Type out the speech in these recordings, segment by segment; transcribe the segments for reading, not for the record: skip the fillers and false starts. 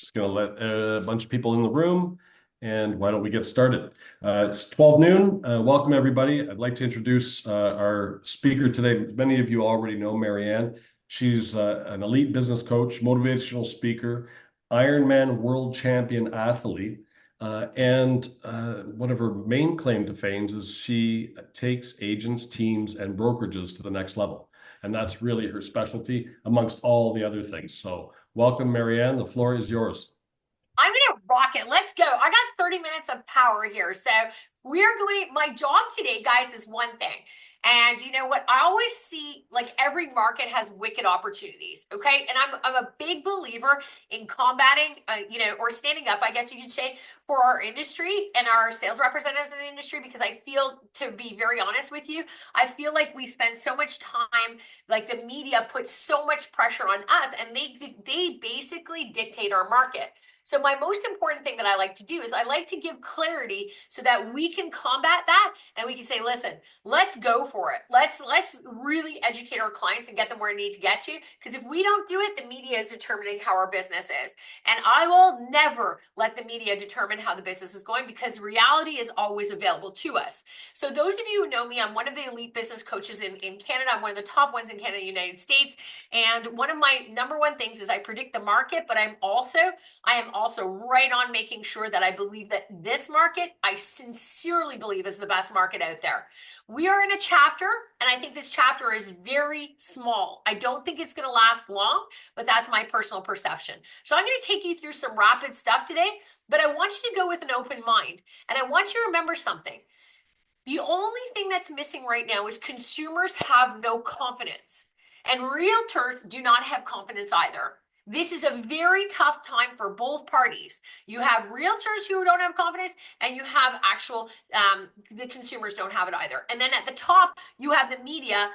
Just going to let a bunch of people in the room, and why don't we get started? It's 12 noon. Welcome, everybody. I'd like to introduce our speaker today. Many of you already know Mary-Anne. She's an elite business coach, motivational speaker, Ironman world champion athlete, and one of her main claim to fame is she takes agents, teams, and brokerages to the next level. And that's really her specialty amongst all the other things. So welcome, Mary-Anne. The floor is yours. I'm gonna rock it. Let's go. I got 30 minutes of power here. So we're going to, my job today, guys, is one thing. And you know what? I always see like every market has wicked opportunities. Okay. And I'm a big believer in combating, or standing up, I guess you could say, for our industry and our sales representatives in the industry, because I feel, to be very honest with you, I feel like we spend so much time, like the media puts so much pressure on us, and they basically dictate our market. So my most important thing that I like to do is I like to give clarity so that we can combat that and we can say, listen, let's go for it. Let's really educate our clients and get them where we need to get to. Because if we don't do it, the media is determining how our business is. And I will never let the media determine how the business is going, because reality is always available to us. So those of you who know me, I'm one of the elite business coaches in Canada. I'm one of the top ones in Canada, United States. And one of my number one things is I predict the market, but I am also right on making sure that I believe that this market, I sincerely believe, is the best market out there. We are in a chapter, and I think this chapter is very small. I don't think it's going to last long, but that's my personal perception. So I'm going to take you through some rapid stuff today, but I want you to go with an open mind. And I want you to remember something. The only thing that's missing right now is consumers have no confidence, and realtors do not have confidence either. This is a very tough time for both parties. You have realtors who don't have confidence, and you have the consumers don't have it either. And then at the top, you have the media,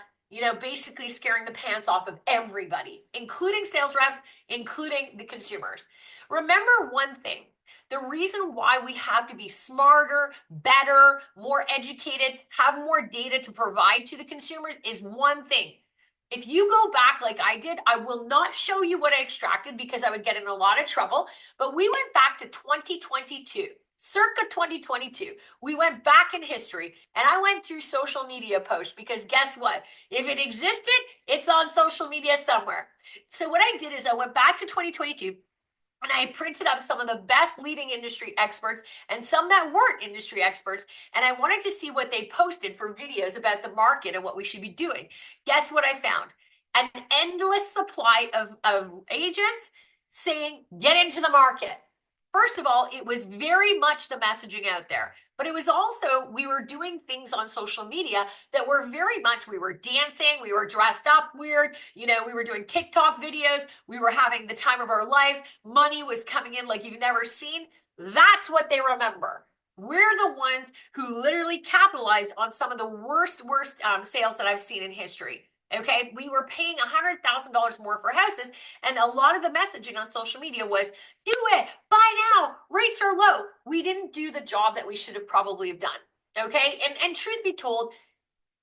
basically scaring the pants off of everybody, including sales reps, including the consumers. Remember one thing. The reason why we have to be smarter, better, more educated, have more data to provide to the consumers is one thing. If you go back like I did, I will not show you what I extracted because I would get in a lot of trouble, but we went back to 2022, circa 2022. We went back in history, and I went through social media posts, because guess what? If it existed, it's on social media somewhere. So what I did is I went back to 2022, and I printed up some of the best leading industry experts and some that weren't industry experts. And I wanted to see what they posted for videos about the market and what we should be doing. Guess what I found? An endless supply of agents saying, get into the market. First of all, it was very much the messaging out there, but it was also, we were doing things on social media that were very much, we were dancing, we were dressed up weird, we were doing TikTok videos, we were having the time of our lives, money was coming in like you've never seen. That's what they remember. We're the ones who literally capitalized on some of the worst sales that I've seen in history. Okay, we were paying $100,000 more for houses, and a lot of the messaging on social media was, do it, buy now, rates are low. We didn't do the job that we should have probably have done. Okay, and truth be told,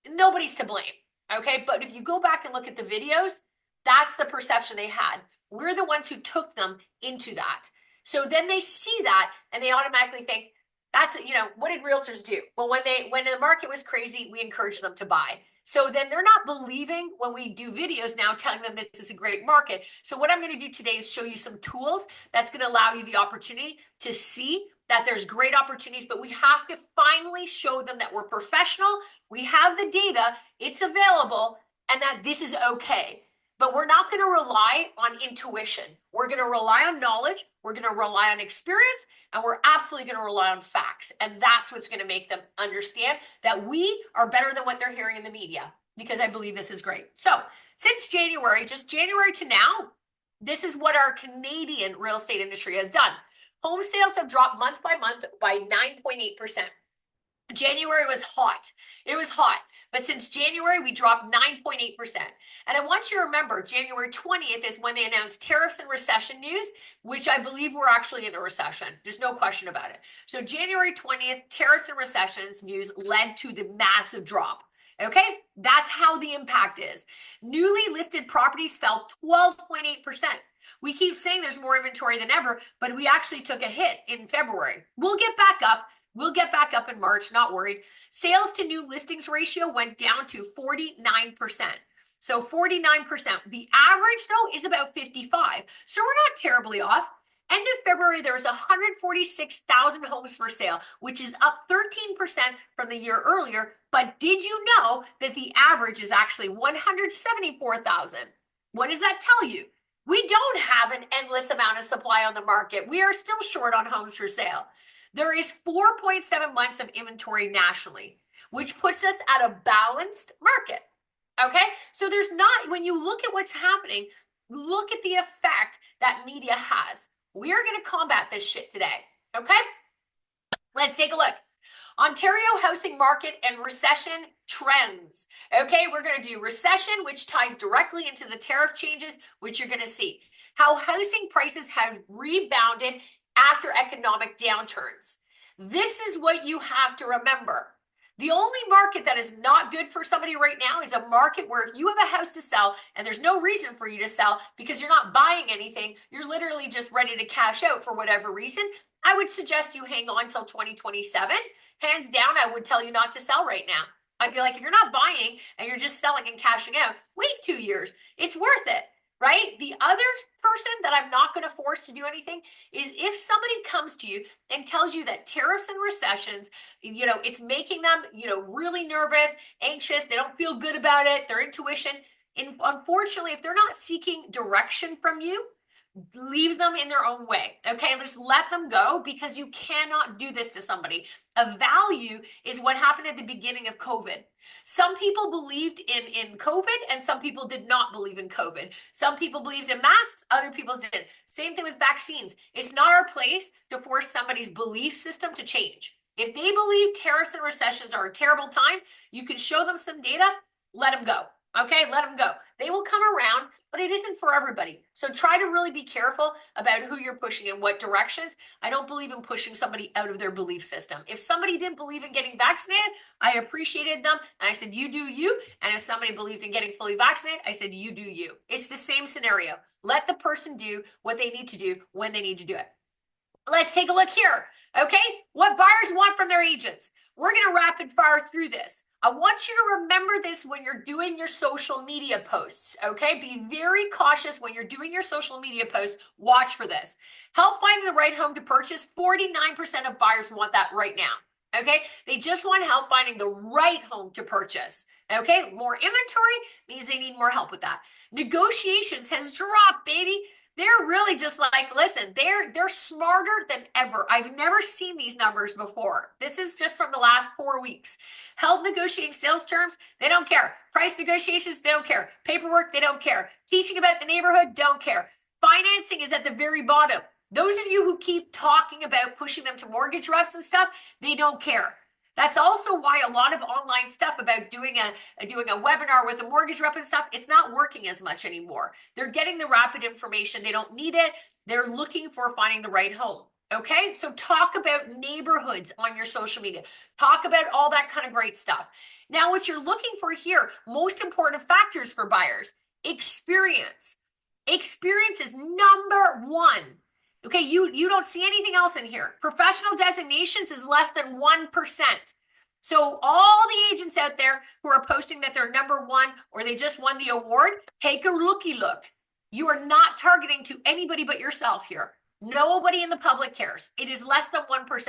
nobody's to blame. Okay, but if you go back and look at the videos, that's the perception they had. We're the ones who took them into that. So then they see that and they automatically think, that's, what did realtors do? Well, when the market was crazy, we encouraged them to buy. So then they're not believing when we do videos now telling them this is a great market. So what I'm going to do today is show you some tools that's going to allow you the opportunity to see that there's great opportunities, but we have to finally show them that we're professional, we have the data, it's available, and that this is okay. But we're not going to rely on intuition. We're going to rely on knowledge, we're going to rely on experience, and we're absolutely going to rely on facts. And that's what's going to make them understand that we are better than what they're hearing in the media, because I believe this is great. So since January, just January to now, this is what our Canadian real estate industry has done. Home sales have dropped month by month by 9.8%. January was hot. It was hot. But since January, we dropped 9.8%. And I want you to remember, January 20th is when they announced tariffs and recession news, which I believe we're actually in a recession. There's no question about it. So January 20th, tariffs and recessions news led to the massive drop. Okay, that's how the impact is. Newly listed properties fell 12.8%. We keep saying there's more inventory than ever, but we actually took a hit in February. We'll get back up. We'll get back up in March, not worried. Sales to new listings ratio went down to 49%. So 49%. The average, though, is about 55. So we're not terribly off. End of February, there was 146,000 homes for sale, which is up 13% from the year earlier. But did you know that the average is actually 174,000? What does that tell you? We don't have an endless amount of supply on the market. We are still short on homes for sale. There is 4.7 months of inventory nationally, which puts us at a balanced market. Okay, so there's not, when you look at what's happening, look at the effect that media has. We are going to combat this shit today. Okay, let's take a look. Ontario housing market and recession trends. Okay, we're going to do recession, which ties directly into the tariff changes, which you're going to see. How housing prices have rebounded after economic downturns. This is what you have to remember. The only market that is not good for somebody right now is a market where if you have a house to sell and there's no reason for you to sell because you're not buying anything, you're literally just ready to cash out for whatever reason, I would suggest you hang on till 2027. Hands down, I would tell you not to sell right now. I feel like if you're not buying and you're just selling and cashing out, wait 2 years. It's worth it, right? The other person that I'm not going to force to do anything is if somebody comes to you and tells you that tariffs and recessions, it's making them, really nervous, anxious, they don't feel good about it, their intuition. And unfortunately, if they're not seeking direction from you, leave them in their own way. Okay, just let them go because you cannot do this to somebody. A value is what happened at the beginning of COVID. Some people believed in COVID and some people did not believe in COVID. Some people believed in masks, other people didn't. Same thing with vaccines. It's not our place to force somebody's belief system to change. If they believe tariffs and recessions are a terrible time, you can show them some data, let them go. Okay, let them go. They will come around, but it isn't for everybody. So try to really be careful about who you're pushing in what directions. I don't believe in pushing somebody out of their belief system. If somebody didn't believe in getting vaccinated, I appreciated them. And I said, you do you. And if somebody believed in getting fully vaccinated, I said, you do you. It's the same scenario. Let the person do what they need to do when they need to do it. Let's take a look here. Okay, what buyers want from their agents. We're going to rapid fire through this. I want you to remember this when you're doing your social media posts, okay? Be very cautious when you're doing your social media posts. Watch for this. Help finding the right home to purchase. 49% of buyers want that right now, okay? They just want help finding the right home to purchase, okay? More inventory means they need more help with that. Negotiations has dropped, baby. They're really just like, listen, they're smarter than ever. I've never seen these numbers before. This is just from the last 4 weeks. Help negotiating sales terms, they don't care. Price negotiations, they don't care. Paperwork, they don't care. Teaching about the neighborhood, don't care. Financing is at the very bottom. Those of you who keep talking about pushing them to mortgage reps and stuff, they don't care. That's also why a lot of online stuff about doing a webinar with a mortgage rep and stuff, it's not working as much anymore. They're getting the rapid information. They don't need it. They're looking for finding the right home. Okay, so talk about neighborhoods on your social media. Talk about all that kind of great stuff. Now, what you're looking for here, most important factors for buyers, experience. Experience is number one. Okay, you don't see anything else in here. Professional designations is less than 1%. So all the agents out there who are posting that they're number one or they just won the award, take a looky look. You are not targeting to anybody but yourself here. Nobody in the public cares. It is less than 1%.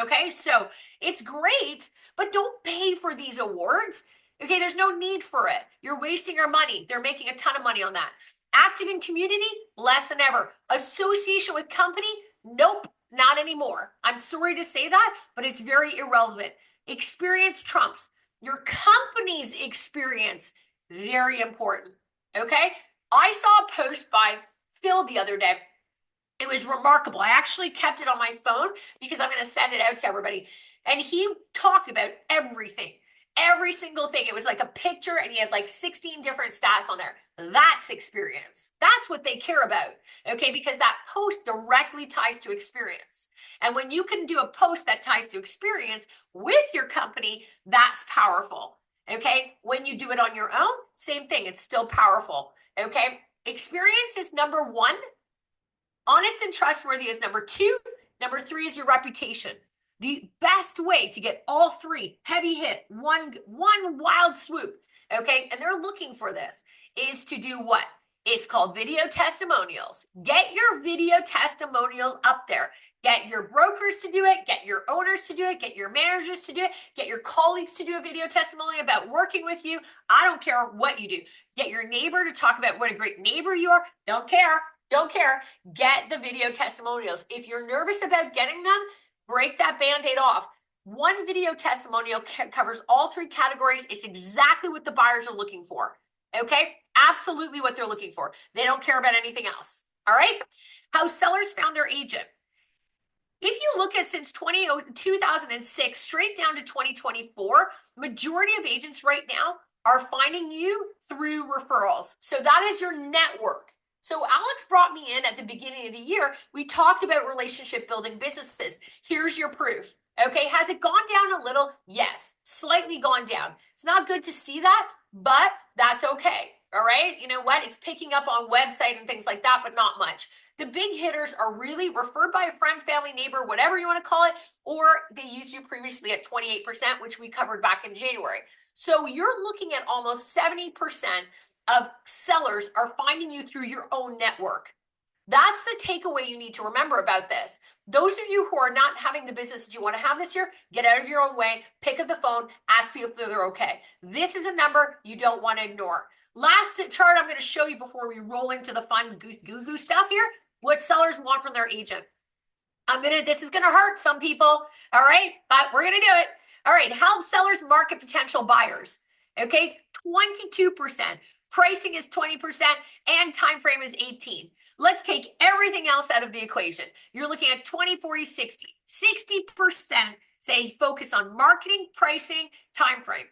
Okay, so it's great, but don't pay for these awards. Okay, there's no need for it. You're wasting your money. They're making a ton of money on that. Active in community, less than ever. Association with company, nope, not anymore. I'm sorry to say that, but it's very irrelevant. Experience trumps. Your company's experience, very important, okay? I saw a post by Phil the other day. It was remarkable. I actually kept it on my phone because I'm going to send it out to everybody. And he talked about everything. Every single thing. It was like a picture and he had like 16 different stats on there. That's experience. That's what they care about. Okay, because that post directly ties to experience. And when you can do a post that ties to experience with your company, that's powerful. Okay, when you do it on your own, same thing, it's still powerful. Okay, experience is number one, honest and trustworthy is number two, number three is your reputation. The best way to get all three heavy hit, one wild swoop, okay, and they're looking for this, is to do what? It's called video testimonials. Get your video testimonials up there. Get your brokers to do it, get your owners to do it, get your managers to do it, get your colleagues to do a video testimony about working with you. I don't care what you do. Get your neighbor to talk about what a great neighbor you are. Don't care. Don't care. Get the video testimonials. If you're nervous about getting them, break that Band-Aid off. One video testimonial covers all three categories. It's exactly what the buyers are looking for. Okay? Absolutely what they're looking for. They don't care about anything else. All right? How sellers found their agent. If you look at since 2006 straight down to 2024, majority of agents right now are finding you through referrals. So that is your network. So Alex brought me in at the beginning of the year. We talked about relationship building businesses. Here's your proof. Okay, has it gone down a little? Yes, slightly gone down. It's not good to see that, but that's okay. All right, you know what? It's picking up on website and things like that, but not much. The big hitters are really referred by a friend, family, neighbor, whatever you want to call it, or they used you previously at 28%, which we covered back in January. So you're looking at almost 70% of sellers are finding you through your own network. That's the takeaway you need to remember about this. Those of you who are not having the business that you want to have this year, get out of your own way, pick up the phone, ask people if they're okay. This is a number you don't want to ignore. Last chart I'm going to show you before we roll into the fun goo stuff here, what sellers want from their agent. This is going to hurt some people, all right? But we're going to do it. All right, help sellers market potential buyers. Okay, 22%. Pricing is 20% and time frame is 18. Let's take everything else out of the equation. You're looking at 20, 40, 60. 60% say focus on marketing, pricing, time frame.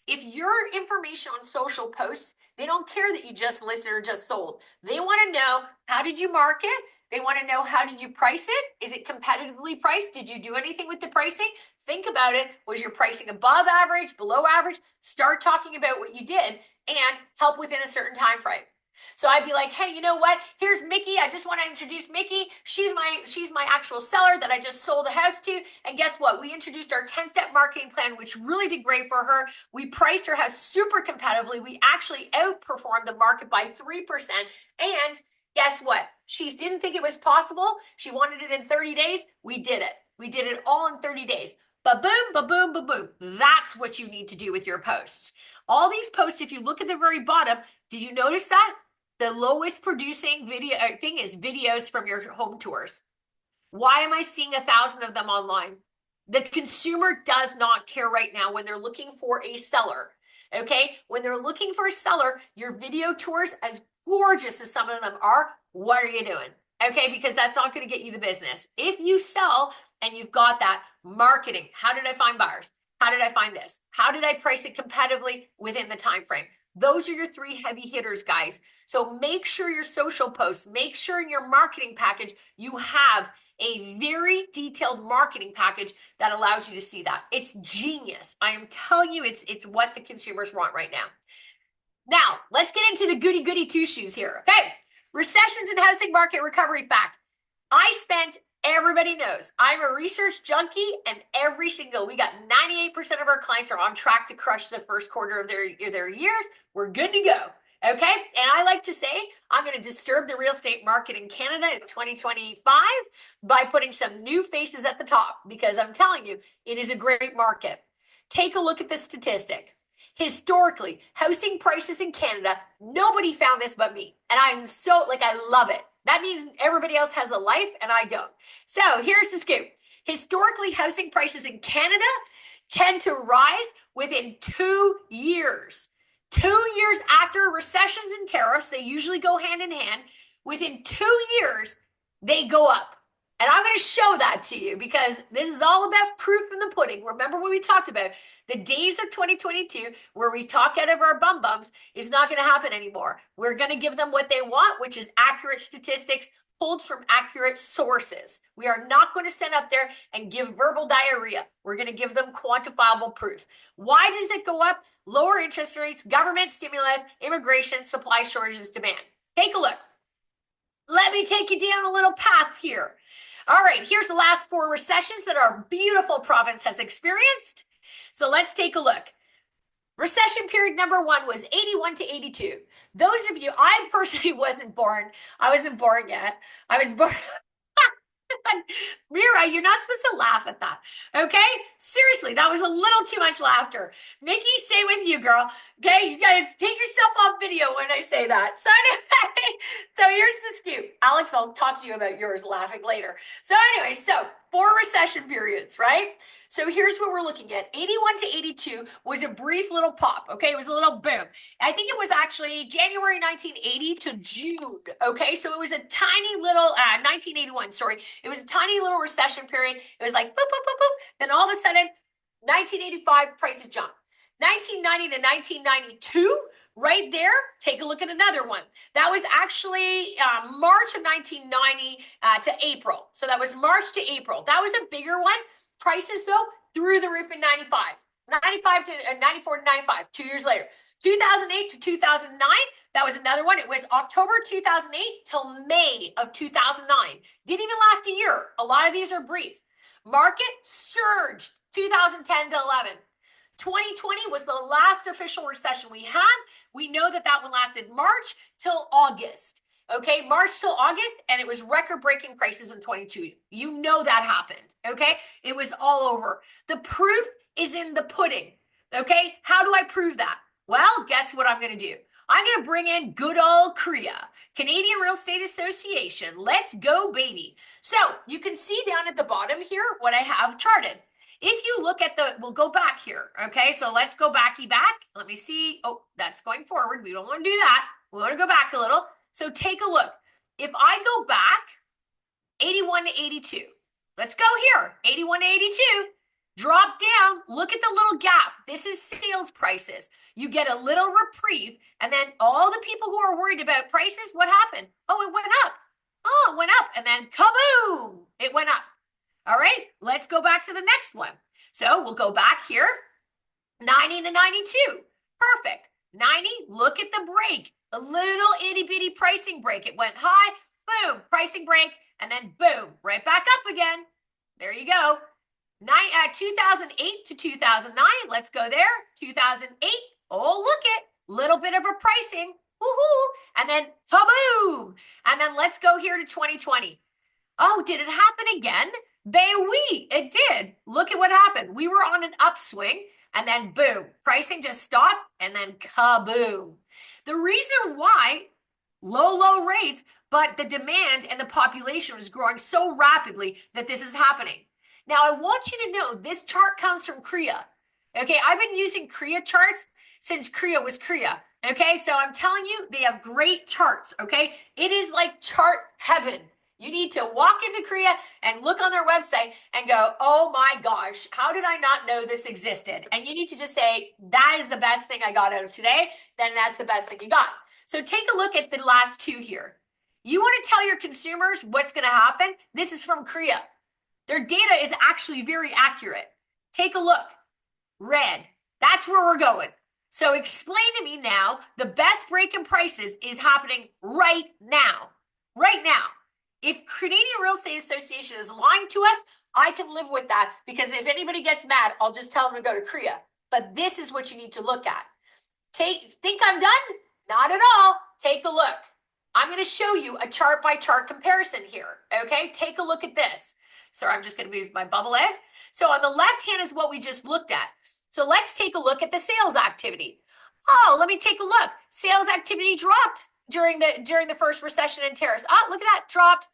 If your information on social posts, they don't care that you just listed or just sold. They want to know, how did you market? They want to know, how did you price it? Is it competitively priced? Did you do anything with the pricing? Think about it. Was your pricing above average, below average? Start talking about what you did and help within a certain time frame. So I'd be like, hey, you know what? Here's Mickey. I just want to introduce Mickey. She's my actual seller that I just sold the house to. And guess what? We introduced our 10-step marketing plan, which really did great for her. We priced her house super competitively. We actually outperformed the market by 3%. And guess what? She didn't think it was possible. She wanted it in 30 days. We did it. We did it all in 30 days. Ba-boom, ba-boom, ba-boom. That's what you need to do with your posts. All these posts, if you look at the very bottom, did you notice that? The lowest producing video thing is videos from your home tours. Why am I seeing 1,000 of them online? The consumer does not care right now when they're looking for a seller. Okay? When they're looking for a seller, your video tours, as gorgeous as some of them are, what are you doing? Okay, because that's not going to get you the business. If you sell and you've got that marketing, how did I find buyers? How did I find this? How did I price it competitively within the time frame? Those are your three heavy hitters, guys. So make sure your social posts, make sure in your marketing package, you have a very detailed marketing package that allows you to see that. It's genius. I am telling you, it's what the consumers want right now. Now, let's get into the goody two shoes here. Okay. Recessions and housing market recovery fact. Everybody knows, I'm a research junkie, and we got 98% of our clients are on track to crush the first quarter of their years. We're good to go. Okay. And I like to say, I'm going to disturb the real estate market in Canada in 2025 by putting some new faces at the top, because I'm telling you, it is a great market. Take a look at the statistic. Historically, housing prices in Canada, nobody found this but me. And I love it. That means everybody else has a life and I don't. So here's the scoop. Historically, housing prices in Canada tend to rise within 2 years. 2 years after recessions and tariffs, they usually go hand in hand. Within 2 years, they go up. And I'm going to show that to you, because this is all about proof in the pudding. Remember what we talked about? The days of 2022 where we talk out of our bums is not going to happen anymore. We're going to give them what they want, which is accurate statistics, pulled from accurate sources. We are not going to send up there and give verbal diarrhea. We're going to give them quantifiable proof. Why does it go up? Lower interest rates, government stimulus, immigration, supply shortages, demand. Take a look. Let me take you down a little path here. All right, here's the last 4 recessions that our beautiful province has experienced. So let's take a look. Recession period number 1 was 81 to 82. Those of you, I personally wasn't born. I wasn't born yet. I was born. Mira, you're not supposed to laugh at that. Okay? Seriously, that was a little too much laughter. Mickey, stay with you, girl. Okay? You gotta take yourself off video when I say that. So anyway, so here's the scoop. Alex, I'll talk to you about yours laughing later. So anyway, so 4 recession periods, right? So here's what we're looking at. 81 to 82 was a brief little pop, okay? It was a little boom. I think it was actually January 1980 to June, okay? So it was a tiny little, 1981, sorry. It was a tiny little recession period. It was like boop, boop, boop, boop. Then all of a sudden, 1985, prices jumped. 1990 to 1992, right there, take a look at another one. That was actually March of 1990 to April. So that was March to April. That was a bigger one. Prices, though, through the roof in 95. 94 to 95, 2 years later. 2008 to 2009, that was another one. It was October 2008 till May of 2009. Didn't even last a year. A lot of these are brief. Market surged 2010 to 11. 2020 was the last official recession we had. We know that that one lasted March till August. Okay, March till August, and it was record-breaking prices in 22. You know that happened, okay? It was all over. The proof is in the pudding, okay? How do I prove that? Well, guess what I'm going to do? I'm going to bring in good old CREA, Canadian Real Estate Association. Let's go, baby. So you can see down at the bottom here what I have charted. If you look at the, we'll go back here, okay? So let's go back. Let me see. Oh, that's going forward. We don't want to do that. We want to go back a little. So take a look. If I go back 81 to 82, let's go here, 81 to 82, drop down, look at the little gap. This is sales prices. You get a little reprieve, and then all the people who are worried about prices, what happened? Oh, it went up. Oh, it went up, and then kaboom, it went up. All right, let's go back to the next one. So we'll go back here, 90 to 92, perfect. 90, look at the break. A little itty bitty pricing break. It went high, boom, pricing break, and then boom, right back up again. There you go. 2008 to 2009, let's go there. 2008, oh, look it, little bit of a pricing, woohoo, and then kaboom. And then let's go here to 2020. Oh, did it happen again? Ben oui, it did. Look at what happened. We were on an upswing, and then boom, pricing just stopped, and then kaboom. The reason why low rates, but the demand and the population is growing so rapidly that this is happening. Now, I want you to know this chart comes from CREA. Okay, I've been using CREA charts since CREA was CREA. Okay, so I'm telling you, they have great charts. Okay, it is like chart heaven. You need to walk into CREA and look on their website and go, oh my gosh, how did I not know this existed? And you need to just say, that is the best thing I got out of today. Then that's the best thing you got. So take a look at the last 2 here. You want to tell your consumers what's going to happen? This is from CREA. Their data is actually very accurate. Take a look. Red. That's where we're going. So explain to me now, the best break in prices is happening right now. Right now. If Canadian Real Estate Association is lying to us, I can live with that, because if anybody gets mad, I'll just tell them to go to CREA. But this is what you need to look at. Think I'm done? Not at all. Take a look. I'm going to show you a chart by chart comparison here. Okay, take a look at this. So I'm just going to move my bubble in. So on the left hand is what we just looked at. So let's take a look at the sales activity. Oh, let me take a look. Sales activity dropped during the first recession in Tariffs. Oh, look at that, dropped.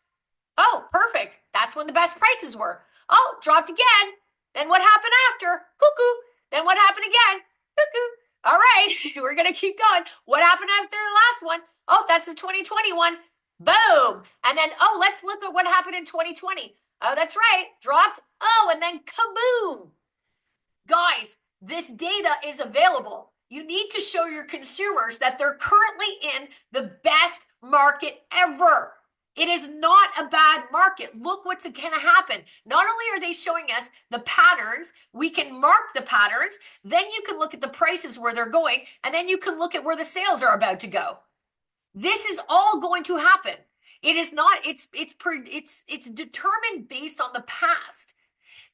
Oh, perfect. That's when the best prices were. Oh, dropped again. Then what happened after? Cuckoo. Then what happened again? Cuckoo. All right, we're going to keep going. What happened after the last one? Oh, that's the 2021. Boom. And then, oh, let's look at what happened in 2020. Oh, that's right. Dropped. Oh, and then kaboom. Guys, this data is available. You need to show your consumers that they're currently in the best market ever. It is not a bad market. Look what's going to happen. Not only are they showing us the patterns, we can mark the patterns, then you can look at the prices where they're going, and then you can look at where the sales are about to go. This is all going to happen. It is not, it's determined based on the past.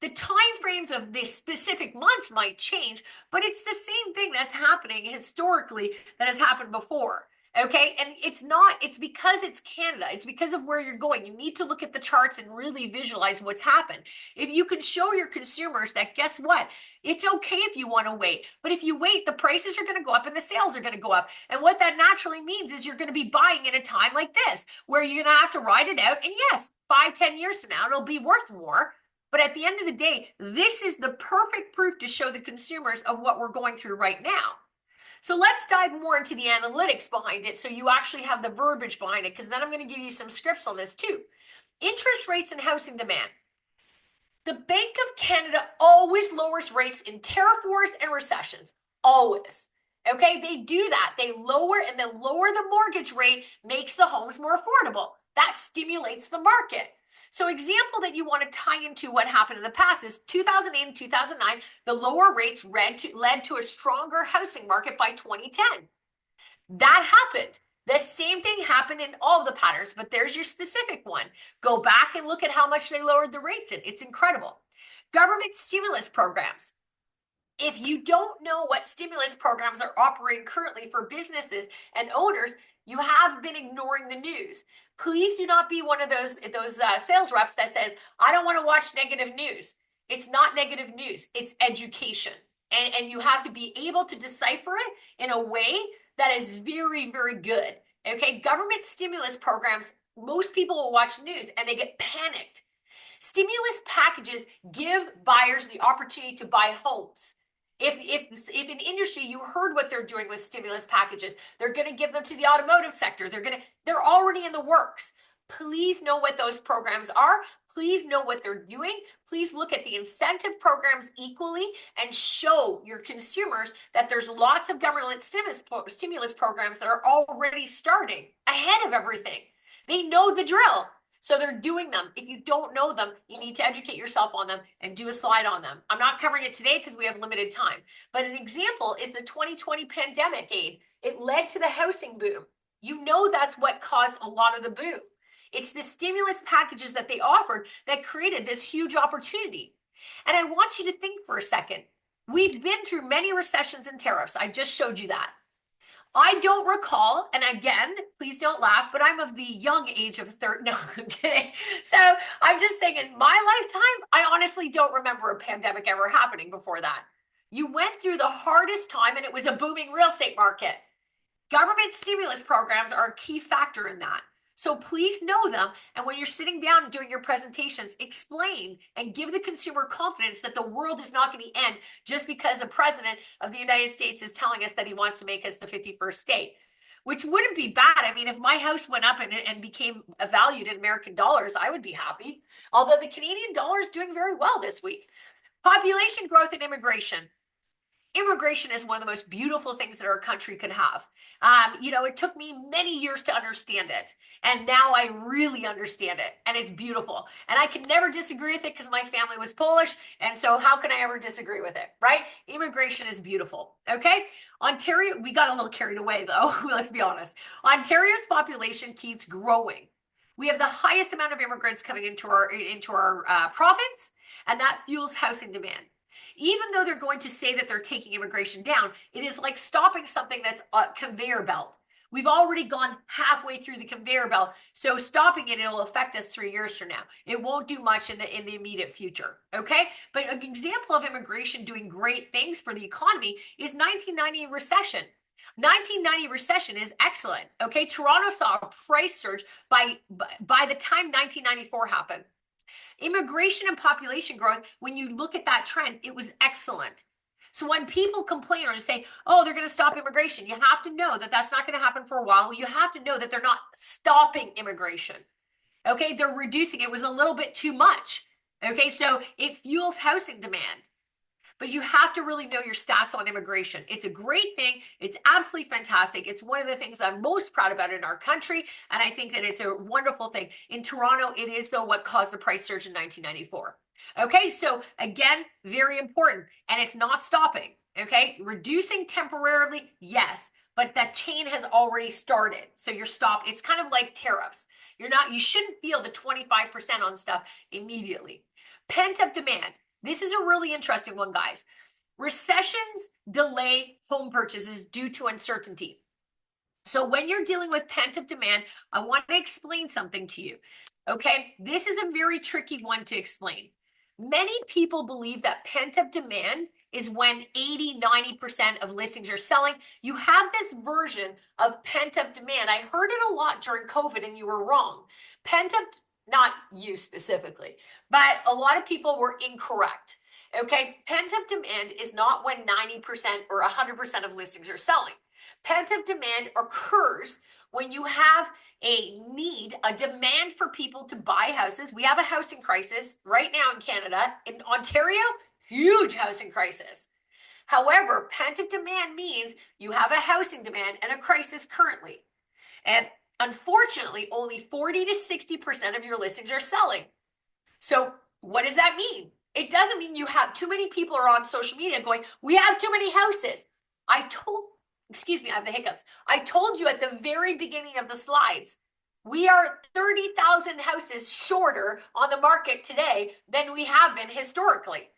The time frames of the specific months might change, but it's the same thing that's happening historically that has happened before. Okay. And it's because it's Canada. It's because of where you're going. You need to look at the charts and really visualize what's happened. If you can show your consumers that, guess what? It's okay if you want to wait. But if you wait, the prices are going to go up and the sales are going to go up. And what that naturally means is you're going to be buying in a time like this, where you're going to have to ride it out. And yes, 5-10 years from now, it'll be worth more. But at the end of the day, this is the perfect proof to show the consumers of what we're going through right now. So let's dive more into the analytics behind it so you actually have the verbiage behind it, because then I'm going to give you some scripts on this too. Interest rates and housing demand. The Bank of Canada always lowers rates in tariff wars and recessions. Always. Okay, they do that. They lower, and then lower the mortgage rate makes the homes more affordable. That stimulates the market. So example that you want to tie into what happened in the past is 2008 and 2009, the lower rates led to a stronger housing market by 2010. That happened. The same thing happened in all of the patterns, but there's your specific one. Go back and look at how much they lowered the rates in. It's incredible. Government stimulus programs. If you don't know what stimulus programs are operating currently for businesses and owners, you have been ignoring the news. Please do not be one of those sales reps that says, I don't want to watch negative news. It's not negative news. It's education. And you have to be able to decipher it in a way that is very, very good. Okay, government stimulus programs, most people will watch the news and they get panicked. Stimulus packages give buyers the opportunity to buy homes. If in industry, you heard what they're doing with stimulus packages, they're going to give them to the automotive sector. They're already in the works. Please know what those programs are. Please know what they're doing. Please look at the incentive programs equally and show your consumers that there's lots of government stimulus programs that are already starting ahead of everything. They know the drill. So they're doing them. If you don't know them, you need to educate yourself on them and do a slide on them. I'm not covering it today because we have limited time. But an example is the 2020 pandemic aid. It led to the housing boom. You know that's what caused a lot of the boom. It's the stimulus packages that they offered that created this huge opportunity. And I want you to think for a second. We've been through many recessions and tariffs. I just showed you that. I don't recall, and again, please don't laugh, but I'm of the young age of 30. No, I'm kidding. So I'm just saying, in my lifetime, I honestly don't remember a pandemic ever happening before that. You went through the hardest time, and it was a booming real estate market. Government stimulus programs are a key factor in that. So please know them. And when you're sitting down and doing your presentations, explain and give the consumer confidence that the world is not going to end just because the president of the United States is telling us that he wants to make us the 51st state, which wouldn't be bad. I mean, if my house went up and became valued in American dollars, I would be happy. Although the Canadian dollar is doing very well this week. Population growth and immigration. Immigration is one of the most beautiful things that our country could have. It took me many years to understand it. And now I really understand it. And it's beautiful. And I can never disagree with it because my family was Polish. And so how can I ever disagree with it, right? Immigration is beautiful. Okay. Ontario, we got a little carried away though. Let's be honest. Ontario's population keeps growing. We have the highest amount of immigrants coming into our province, and that fuels housing demand. Even though they're going to say that they're taking immigration down, it is like stopping something that's a conveyor belt. We've already gone halfway through the conveyor belt, so stopping it'll affect us 3 years from now. It won't do much in the immediate future, okay? But an example of immigration doing great things for the economy is 1990 recession. 1990 recession is excellent, okay? Toronto saw a price surge by the time 1994 happened. Immigration and population growth, when you look at that trend, it was excellent. So when people complain or say, oh, they're going to stop immigration, you have to know that that's not going to happen for a while. You have to know that they're not stopping immigration. Okay, they're reducing. It was a little bit too much. Okay, so it fuels housing demand. but you have to really know your stats on immigration. It's a great thing. It's absolutely fantastic. It's one of the things I'm most proud about in our country, and I think that it's a wonderful thing. In Toronto, it is, though, what caused the price surge in 1994. Okay, so again, very important, and it's not stopping. Okay, reducing temporarily, yes, but that chain has already started. So you're stopped. It's kind of like tariffs. You shouldn't feel the 25% on stuff immediately. Pent-up demand. This is a really interesting one, guys. Recessions delay home purchases due to uncertainty. So when you're dealing with pent-up demand, I want to explain something to you. Okay, this is a very tricky one to explain. Many people believe that pent-up demand is when 80-90% of listings are selling. You have this version of pent-up demand. I heard it a lot during COVID, and you were wrong. Pent-up, not you specifically, but a lot of people were incorrect. Okay, pent-up demand is not when 90% or 100% of listings are selling. Pent-up demand occurs when you have a need, a demand for people to buy houses. We have a housing crisis right now in Canada. In Ontario, huge housing crisis. However, pent-up demand means you have a housing demand and a crisis currently. And unfortunately, only 40 to 60% of your listings are selling. So what does that mean? It doesn't mean you have too many people are on social media going, we have too many houses. Excuse me, I have the hiccups. I told you at the very beginning of the slides, we are 30,000 houses shorter on the market today than we have been historically.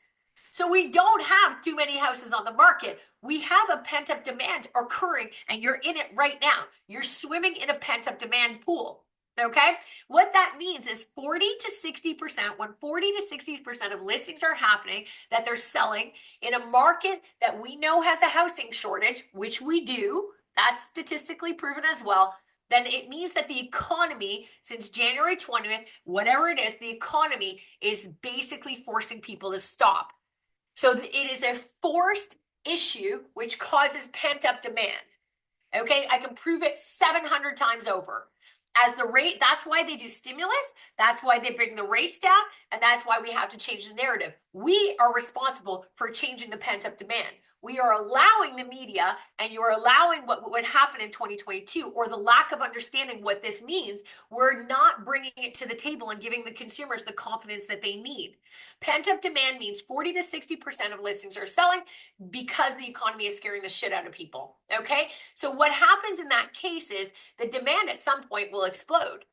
So we don't have too many houses on the market. We have a pent-up demand occurring, and you're in it right now. You're swimming in a pent-up demand pool. Okay, what that means is 40 to 60%, when 40 to 60% of listings are happening, that they're selling in a market that we know has a housing shortage, which we do, that's statistically proven as well, then it means that the economy, since January 20th, whatever it is, the economy is basically forcing people to stop. So it is a forced issue which causes pent-up demand. Okay, I can prove it 700 times over. As the rate, that's why they do stimulus, that's why they bring the rates down, and that's why we have to change the narrative. We are responsible for changing the pent-up demand. We are allowing the media, and you are allowing what would happen in 2022, or the lack of understanding what this means. We're not bringing it to the table and giving the consumers the confidence that they need. Pent-up demand means 40 to 60% of listings are selling because the economy is scaring the shit out of people, okay? So what happens in that case is the demand at some point will explode.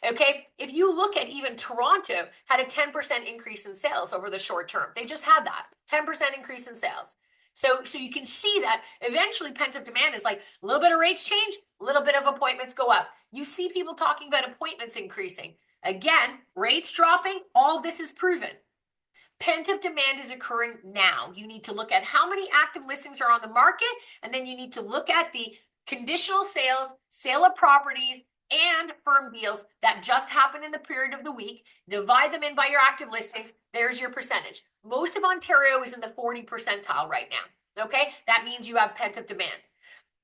Okay, if you look at even Toronto had a 10% increase in sales over the short term. They just had that 10% increase in sales. So you can see that eventually pent-up demand is like a little bit of rates change, a little bit of appointments go up. You see people talking about appointments increasing. Again, rates dropping, all of this is proven. Pent-up demand is occurring now. You need to look at how many active listings are on the market, and then you need to look at the conditional sales, sale of properties, and firm deals that just happened in the period of the week. Divide them in by your active listings. There's your percentage. Most of Ontario is in the 40 percentile right now. Okay, that means you have pent-up demand.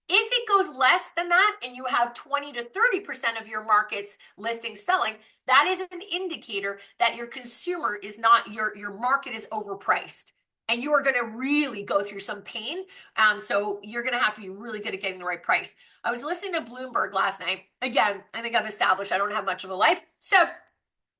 If it goes less than that and you have 20 to 30% of your market's listings selling, that is an indicator that your consumer is not, your market is overpriced. And you are going to really go through some pain. So you're going to have to be really good at getting the right price. I was listening to Bloomberg last night. Again, I think I've established I don't have much of a life. So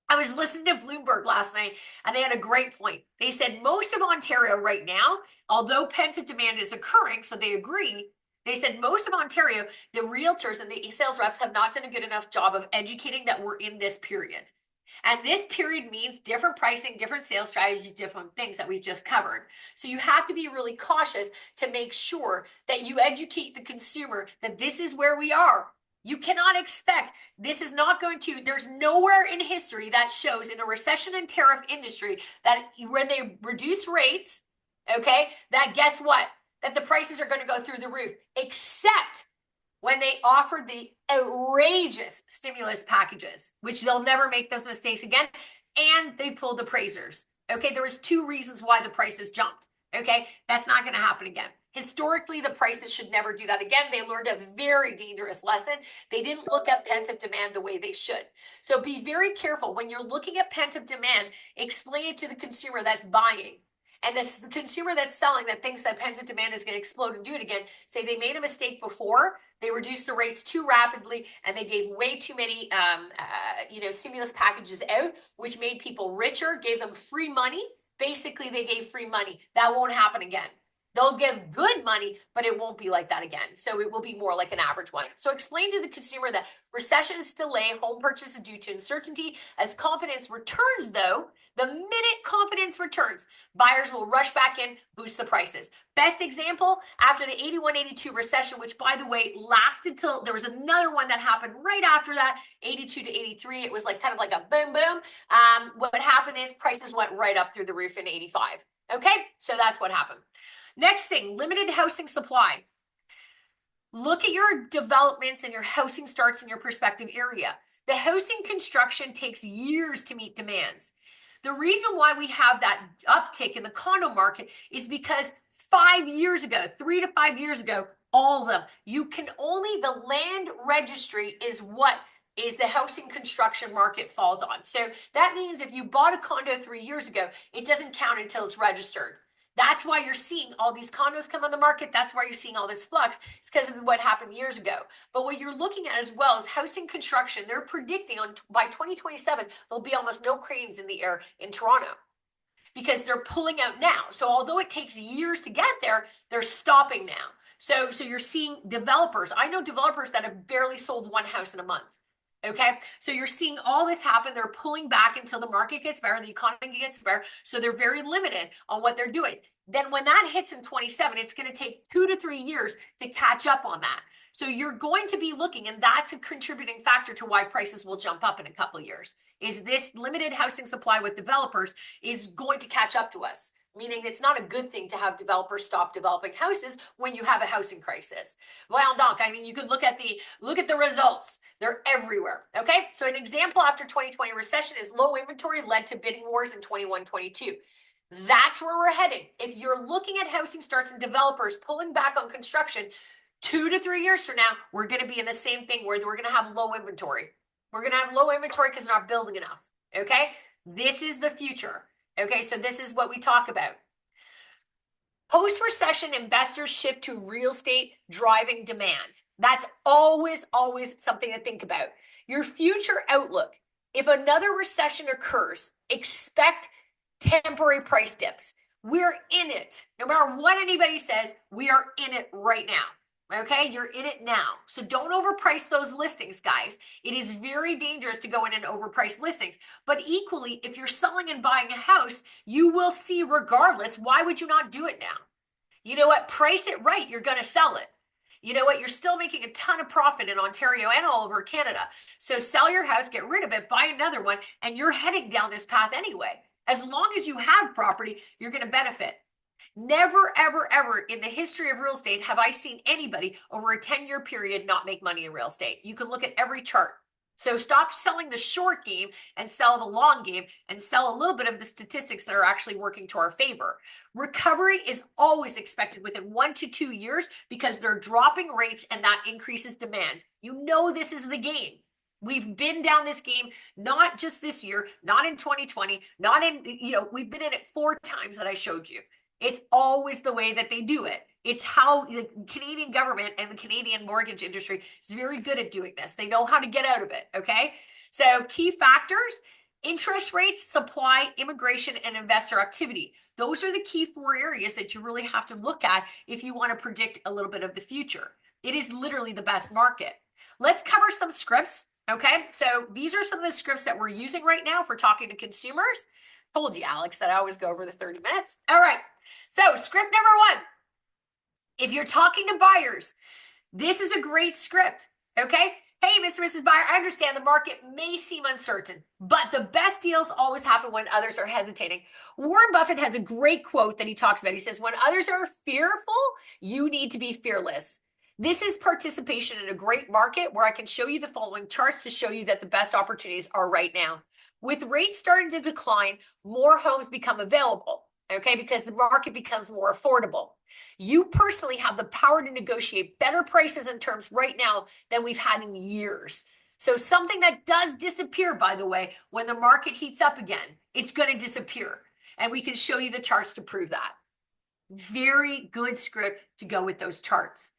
I was listening to Bloomberg last night, and they had a great point. They said most of Ontario right now, although pent-up demand is occurring, so they agree, they said most of Ontario, the realtors and the sales reps have not done a good enough job of educating that we're in this period. And this period means different pricing, different sales strategies, different things that we've just covered. So you have to be really cautious to make sure that you educate the consumer that this is where we are. You cannot expect, this is not going to, there's nowhere in history that shows in a recession and tariff industry that when they reduce rates, okay, that guess what? That the prices are going to go through the roof, except when they offered the outrageous stimulus packages, which they'll never make those mistakes again, and they pulled appraisers. Okay, there was 2 reasons why the prices jumped. Okay, that's not going to happen again. Historically, the prices should never do that again. They learned a very dangerous lesson. They didn't look at pent-up demand the way they should. So be very careful when you're looking at pent-up demand. Explain it to the consumer that's buying. And this consumer that's selling that thinks that pent-up demand is going to explode and do it again, say they made a mistake before, they reduced the rates too rapidly, and they gave way too many stimulus packages out, which made people richer, gave them free money. Basically, they gave free money. That won't happen again. They'll give good money, but it won't be like that again. So it will be more like an average one. So explain to the consumer that recession is delay, home purchase is due to uncertainty. As confidence returns, though, the minute confidence returns, buyers will rush back in, boost the prices. Best example, after the 81-82 recession, which by the way, lasted till there was another one that happened right after that, 82 to 83. It was like kind of like a boom, boom. What happened is prices went right up through the roof in 85. Okay, so that's what happened. Next thing, limited housing supply. Look at your developments and your housing starts in your prospective area. The housing construction takes years to meet demands. The reason why we have that uptick in the condo market is because 5 years ago, 3 to 5 years ago, all of them, the land registry is what is the housing construction market falls on. So that means if you bought a condo 3 years ago, it doesn't count until it's registered. That's why you're seeing all these condos come on the market. That's why you're seeing all this flux. It's because of what happened years ago. But what you're looking at as well is housing construction. They're predicting by 2027, there'll be almost no cranes in the air in Toronto because they're pulling out now. So although it takes years to get there, they're stopping now. So you're seeing developers. I know developers that have barely sold one house in a month. Okay, so you're seeing all this happen. They're pulling back until the market gets better, the economy gets better. So they're very limited on what they're doing. Then when that hits in 27, it's going to take 2 to 3 years to catch up on that. So you're going to be looking, and that's a contributing factor to why prices will jump up in a couple of years, is this limited housing supply with developers is going to catch up to us. Meaning it's not a good thing to have developers stop developing houses when you have a housing crisis. Well, donc, I mean, you can look at the results. They're everywhere, okay? So an example after 2020 recession is low inventory led to bidding wars in 21-22. That's where we're heading. If you're looking at housing starts and developers pulling back on construction, 2 to 3 years from now, we're going to be in the same thing where we're going to have low inventory. We're going to have low inventory because they're not building enough, okay? This is the future. Okay, so this is what we talk about. Post-recession, investors shift to real estate driving demand. That's always something to think about. Your future outlook. If another recession occurs, expect temporary price dips. We're in it. No matter what anybody says, we are in it right now. Okay, you're in it now. So don't overprice those listings, guys. It is very dangerous to go in and overprice listings. But equally, if you're selling and buying a house, you will see regardless. Why would you not do it now? You know what? Price it right. You're going to sell it. You know what? You're still making a ton of profit in Ontario and all over Canada. So sell your house, get rid of it, buy another one, and you're heading down this path anyway. As long as you have property, you're going to benefit. Never, ever, ever in the history of real estate have I seen anybody over a 10-year period not make money in real estate. You can look at every chart. So stop selling the short game and sell the long game and sell a little bit of the statistics that are actually working to our favor. Recovery is always expected within 1 to 2 years because they're dropping rates and that increases demand. You know this is the game. We've been down this game, not just this year, not in 2020, we've been in it 4 times that I showed you. It's always the way that they do it. It's how the Canadian government and the Canadian mortgage industry is very good at doing this. They know how to get out of it, okay? So key factors, interest rates, supply, immigration, and investor activity. Those are the key 4 areas that you really have to look at if you want to predict a little bit of the future. It is literally the best market. Let's cover some scripts, okay? So these are some of the scripts that we're using right now for talking to consumers. Told you, Alex, that I always go over the 30 minutes. All right. So script number 1, if you're talking to buyers, this is a great script, okay? Hey, Mr. and Mrs. Buyer, I understand the market may seem uncertain, but the best deals always happen when others are hesitating. Warren Buffett has a great quote that he talks about. He says, when others are fearful, you need to be fearless. This is participation in a great market where I can show you the following charts to show you that the best opportunities are right now. With rates starting to decline, more homes become available. Okay, because the market becomes more affordable. You personally have the power to negotiate better prices and terms right now than we've had in years. So something that does disappear, by the way, when the market heats up again, it's going to disappear. And we can show you the charts to prove that. Very good script to go with those charts.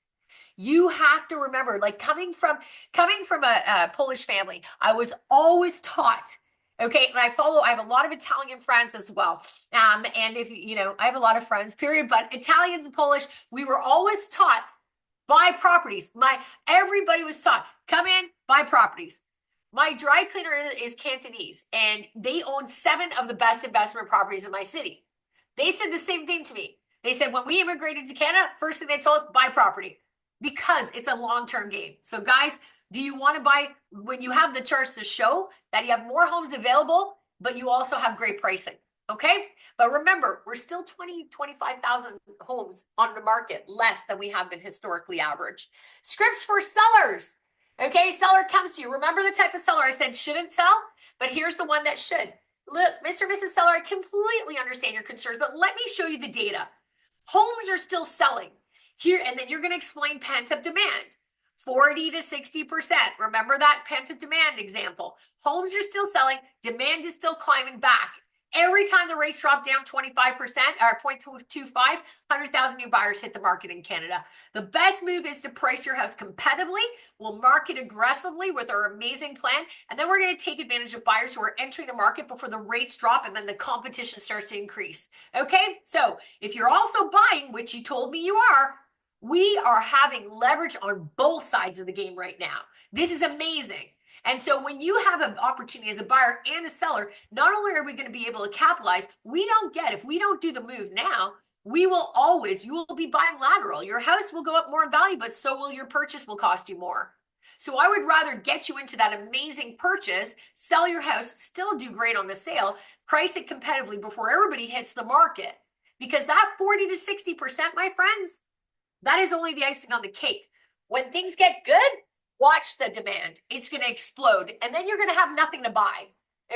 You have to remember, like coming from a Polish family, I was always taught, okay, and I have a lot of Italian friends as well. And if you know, I have a lot of friends, period, but Italians and Polish, we were always taught buy properties. Everybody was taught, come in, buy properties. My dry cleaner is Cantonese, and they own 7 of the best investment properties in my city. They said the same thing to me. They said, when we immigrated to Canada, first thing they told us, buy property, because it's a long-term game. So guys, do you want to buy, when you have the charts to show that you have more homes available, but you also have great pricing, okay? But remember, we're still 25,000 homes on the market, less than we have been historically average. Scripts for sellers. Okay, seller comes to you. Remember the type of seller I said shouldn't sell? But here's the one that should. Look, Mr. and Mrs. Seller, I completely understand your concerns, but let me show you the data. Homes are still selling here, and then you're going to explain pent-up demand. 40 to 60%. Remember that pent-up demand example. Homes are still selling. Demand is still climbing back. Every time the rates drop down 25% or 0.25, 100,000 new buyers hit the market in Canada. The best move is to price your house competitively. We'll market aggressively with our amazing plan. And then we're going to take advantage of buyers who are entering the market before the rates drop and then the competition starts to increase. Okay, so if you're also buying, which you told me you are, we are having leverage on both sides of the game right now. This is amazing. And so when you have an opportunity as a buyer and a seller, not only are we going to be able to capitalize, if we don't do the move now, you will be buying lateral. Your house will go up more in value, but so will your purchase will cost you more. So I would rather get you into that amazing purchase, sell your house, still do great on the sale, price it competitively before everybody hits the market. Because that 40 to 60%, my friends, that is only the icing on the cake. When things get good, watch the demand. It's going to explode, and then you're going to have nothing to buy.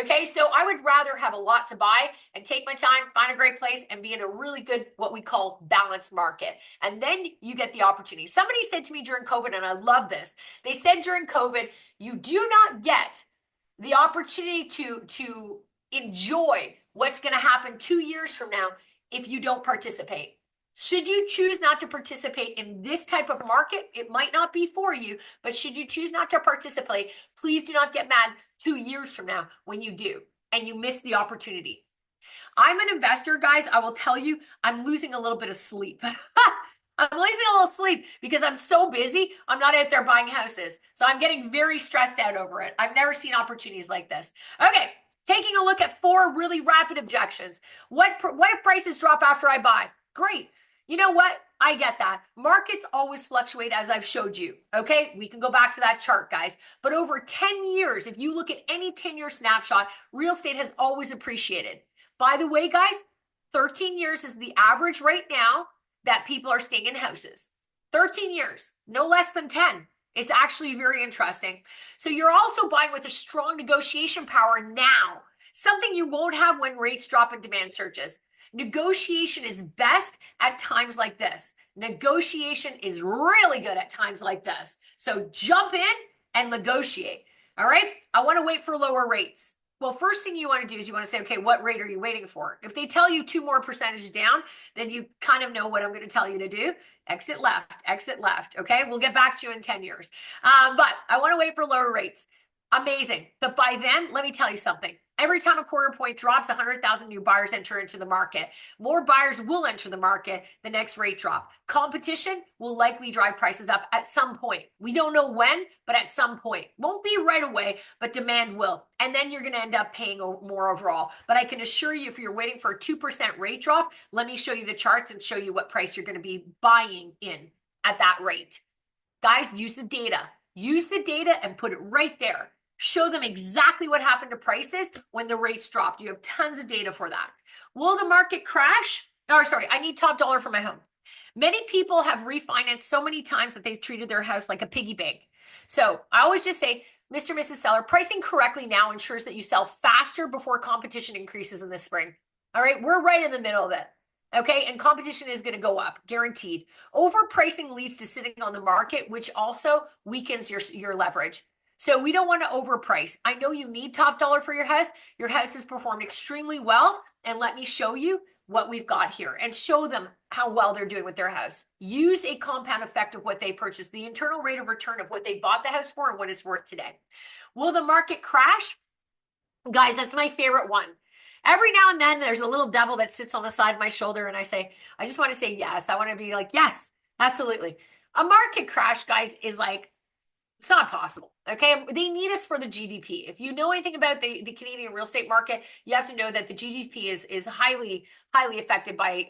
Okay, so I would rather have a lot to buy and take my time, find a great place, and be in a really good, what we call balanced market. And then you get the opportunity. Somebody said to me during COVID, and I love this. They said during COVID, you do not get the opportunity to enjoy what's going to happen 2 years from now if you don't participate. Should you choose not to participate in this type of market, it might not be for you, but should you choose not to participate, please do not get mad 2 years from now when you do and you miss the opportunity. I'm an investor, guys. I will tell you, I'm losing a little bit of sleep. I'm losing a little sleep because I'm so busy. I'm not out there buying houses. So I'm getting very stressed out over it. I've never seen opportunities like this. Okay, taking a look at 4 really rapid objections. What if prices drop after I buy? Great. You know what? I get that. Markets always fluctuate, as I've showed you. Okay, we can go back to that chart, guys. But over 10 years, if you look at any 10-year snapshot, real estate has always appreciated. By the way, guys, 13 years is the average right now that people are staying in houses. 13 years, no less than 10. It's actually very interesting. So you're also buying with a strong negotiation power now, something you won't have when rates drop and demand surges. Negotiation is best at times like this. Negotiation is really good at times like this. So jump in and negotiate. All right. I want to wait for lower rates. Well, first thing you want to do is you want to say, okay, what rate are you waiting for? If they tell you 2 more percentage down, then you kind of know what I'm going to tell you to do. Exit left, exit left. Okay. We'll get back to you in 10 years. But I want to wait for lower rates. Amazing. But by then, let me tell you something. Every time a quarter point drops, 100,000 new buyers enter into the market. More buyers will enter the market the next rate drop. Competition will likely drive prices up at some point. We don't know when, but at some point. Won't be right away, but demand will. And then you're going to end up paying more overall. But I can assure you, if you're waiting for a 2% rate drop, let me show you the charts and show you what price you're going to be buying in at that rate. Guys, use the data. Use the data and put it right there. Show them exactly what happened to prices when the rates dropped. You have tons of data for that. Will the market crash? I need top dollar for my home. Many people have refinanced so many times that they've treated their house like a piggy bank. So I always just say, Mr. and Mrs. Seller, pricing correctly now ensures that you sell faster before competition increases in the spring. All right, we're right in the middle of it. Okay, and competition is going to go up, guaranteed. Overpricing leads to sitting on the market, which also weakens your leverage. So we don't want to overprice. I know you need top dollar for your house. Your house has performed extremely well. And let me show you what we've got here and show them how well they're doing with their house. Use a compound effect of what they purchased, the internal rate of return of what they bought the house for and what it's worth today. Will the market crash? Guys, that's my favorite one. Every now and then there's a little devil that sits on the side of my shoulder and I just want to say yes. I want to be like, yes, absolutely. A market crash, guys, is like, it's not possible. Okay. They need us for the GDP. If you know anything about the Canadian real estate market, you have to know that the GDP is highly affected by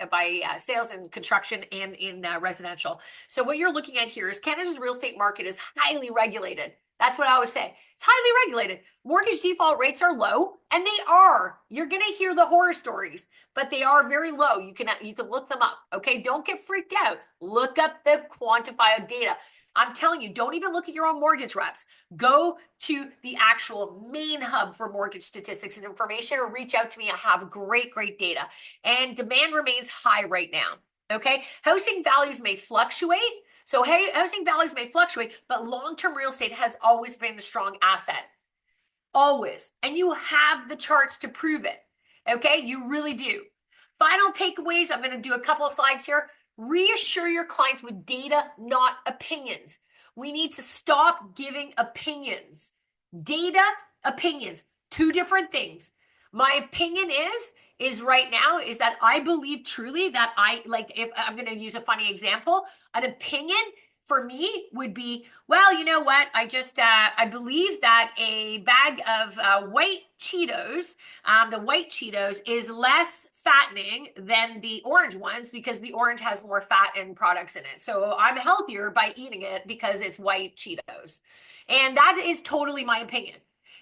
sales and construction and in residential. So what you're looking at here is Canada's real estate market is highly regulated. That's what I would say. It's highly regulated. Mortgage default rates are low, and they are. You're going to hear the horror stories, but they are very low. You can look them up. Okay. Don't get freaked out. Look up the quantified data. I'm telling you, don't even look at your own mortgage reps. Go to the actual main hub for mortgage statistics and information or reach out to me. I have great data. And demand remains high right now. Okay. Housing values may fluctuate. So hey, housing values may fluctuate, but long-term real estate has always been a strong asset. Always. And you have the charts to prove it. Okay. You really do. Final takeaways. I'm going to do a couple of slides here. Reassure your clients with data, not opinions. We need to stop giving opinions. Data, opinions, two different things. My opinion is right now is that I believe truly that if I'm going to use a funny example, an opinion for me would be, well, you know what? I believe that a bag of white Cheetos, the white Cheetos is less fattening than the orange ones because the orange has more fat and products in it. So I'm healthier by eating it because it's white Cheetos. And that is totally my opinion.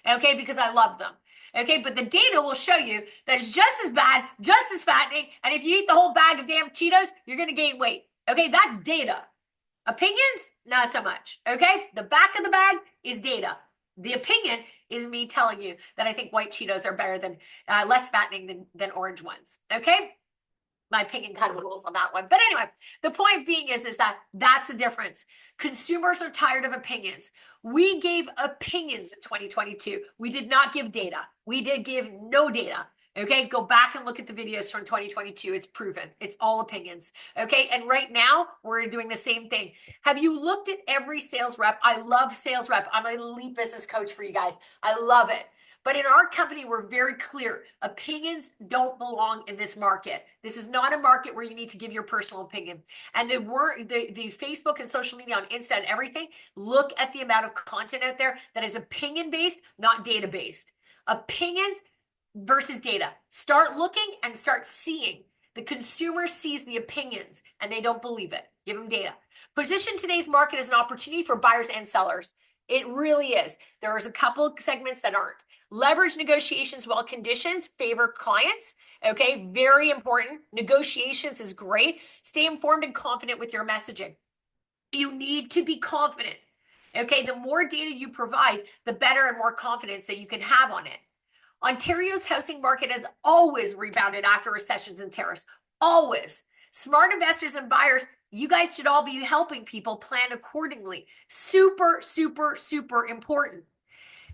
Okay, because I love them. Okay, but the data will show you that it's just as bad, just as fattening. And if you eat the whole bag of damn Cheetos, you're going to gain weight. Okay, that's data. Opinions, not so much. Okay, the back of the bag is data. The opinion is me telling you that I think white Cheetos are better than, less fattening than orange ones. Okay, my opinion kind of rules on that one. But anyway, the point being is that that's the difference. Consumers are tired of opinions. We gave opinions in 2022. We did not give data. We did give no data. Okay, go back and look at the videos from 2022. It's proven. It's all opinions. Okay, and right now we're doing the same thing. Have you looked at every sales rep? I love sales rep. I'm an elite business coach for you guys. I love it. But in our company, we're very clear. Opinions don't belong in this market. This is not a market where you need to give your personal opinion. And the Facebook and social media on Insta and everything, look at the amount of content out there that is opinion-based, not data-based. Opinions versus data. Start looking and start seeing. The consumer sees the opinions and they don't believe it. Give them data. Position today's market as an opportunity for buyers and sellers. It really is. There is a couple of segments that aren't. Leverage negotiations while conditions favor clients. Okay, very important. Negotiations is great. Stay informed and confident with your messaging. You need to be confident. Okay, the more data you provide, the better and more confidence that you can have on it. Ontario's housing market has always rebounded after recessions and tariffs. Always. Smart investors and buyers, you guys should all be helping people plan accordingly. Super, super, super important.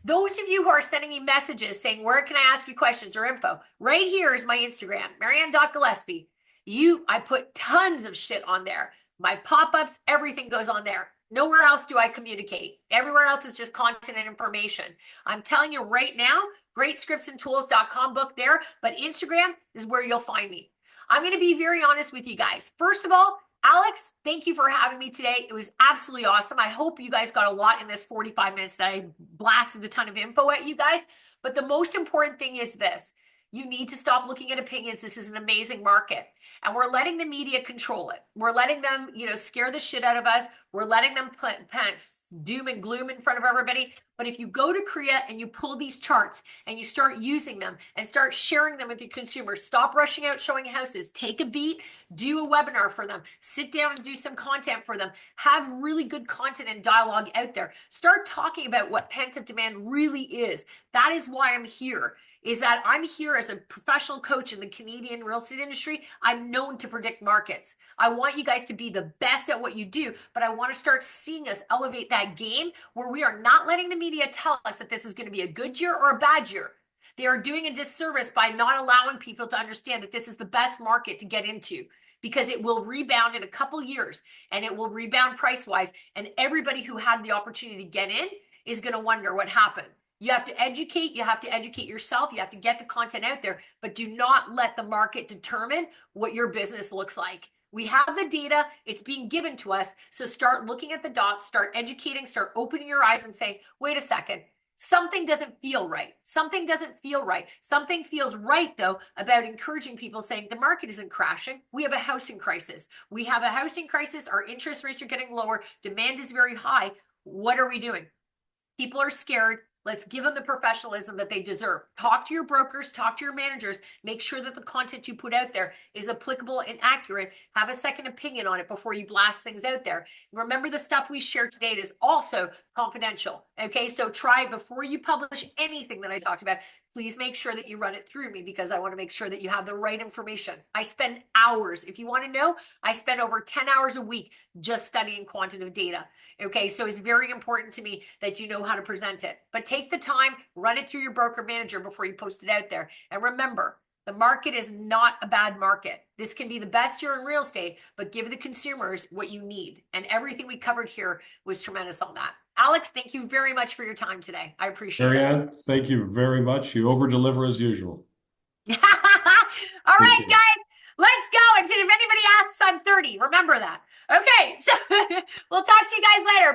Those of you who are sending me messages saying, where can I ask you questions or info? Right here is my Instagram, Mary-Anne.Gillespie. I put tons of shit on there. My pop-ups, everything goes on there. Nowhere else do I communicate. Everywhere else is just content and information. I'm telling you right now, greatscriptsandtools.com book there, but Instagram is where you'll find me. I'm going to be very honest with you guys. First of all, Alex, thank you for having me today. It was absolutely awesome. I hope you guys got a lot in this 45 minutes that I blasted a ton of info at you guys. But the most important thing is this. You need to stop looking at opinions. This is an amazing market. And we're letting the media control it. We're letting them, scare the shit out of us. We're letting them plant doom and gloom in front of everybody. But if you go to Korea and you pull these charts and you start using them and start sharing them with your consumers, stop rushing out showing houses, take a beat, do a webinar for them, sit down and do some content for them, have really good content and dialogue out there. Start talking about what pent-up demand really is. That is why I'm here. is that I'm here as a professional coach in the Canadian real estate industry. I'm known to predict markets. I want you guys to be the best at what you do, but I want to start seeing us elevate that game where we are not letting the media tell us that this is going to be a good year or a bad year. They are doing a disservice by not allowing people to understand that this is the best market to get into, because it will rebound in a couple years, and it will rebound price wise. And everybody who had the opportunity to get in is going to wonder what happened. You have to educate. You have to educate yourself. You have to get the content out there, but do not let the market determine what your business looks like. We have the data. It's being given to us. So start looking at the dots, start educating, start opening your eyes and saying, wait a second. Something doesn't feel right. Something doesn't feel right. Something feels right, though, about encouraging people, saying the market isn't crashing. We have a housing crisis. We have a housing crisis. Our interest rates are getting lower. Demand is very high. What are we doing? People are scared. Let's give them the professionalism that they deserve. Talk to your brokers, talk to your managers, make sure that the content you put out there is applicable and accurate. Have a second opinion on it before you blast things out there. Remember, the stuff we share today is also confidential. Okay, so try, before you publish anything that I talked about, please make sure that you run it through me, because I want to make sure that you have the right information. I spend hours, if you want to know, I spend over 10 hours a week just studying quantitative data. Okay, so it's very important to me that you know how to present it. But take the time, run it through your broker manager before you post it out there. And remember, the market is not a bad market. This can be the best year in real estate, but give the consumers what you need. And everything we covered here was tremendous on that. Alex, thank you very much for your time today. I appreciate it. Mary-Anne, thank you very much. You over-deliver as usual. All right, Appreciate it. guys, let's go. And if anybody asks, I'm 30. Remember that. Okay, so we'll talk to you guys later.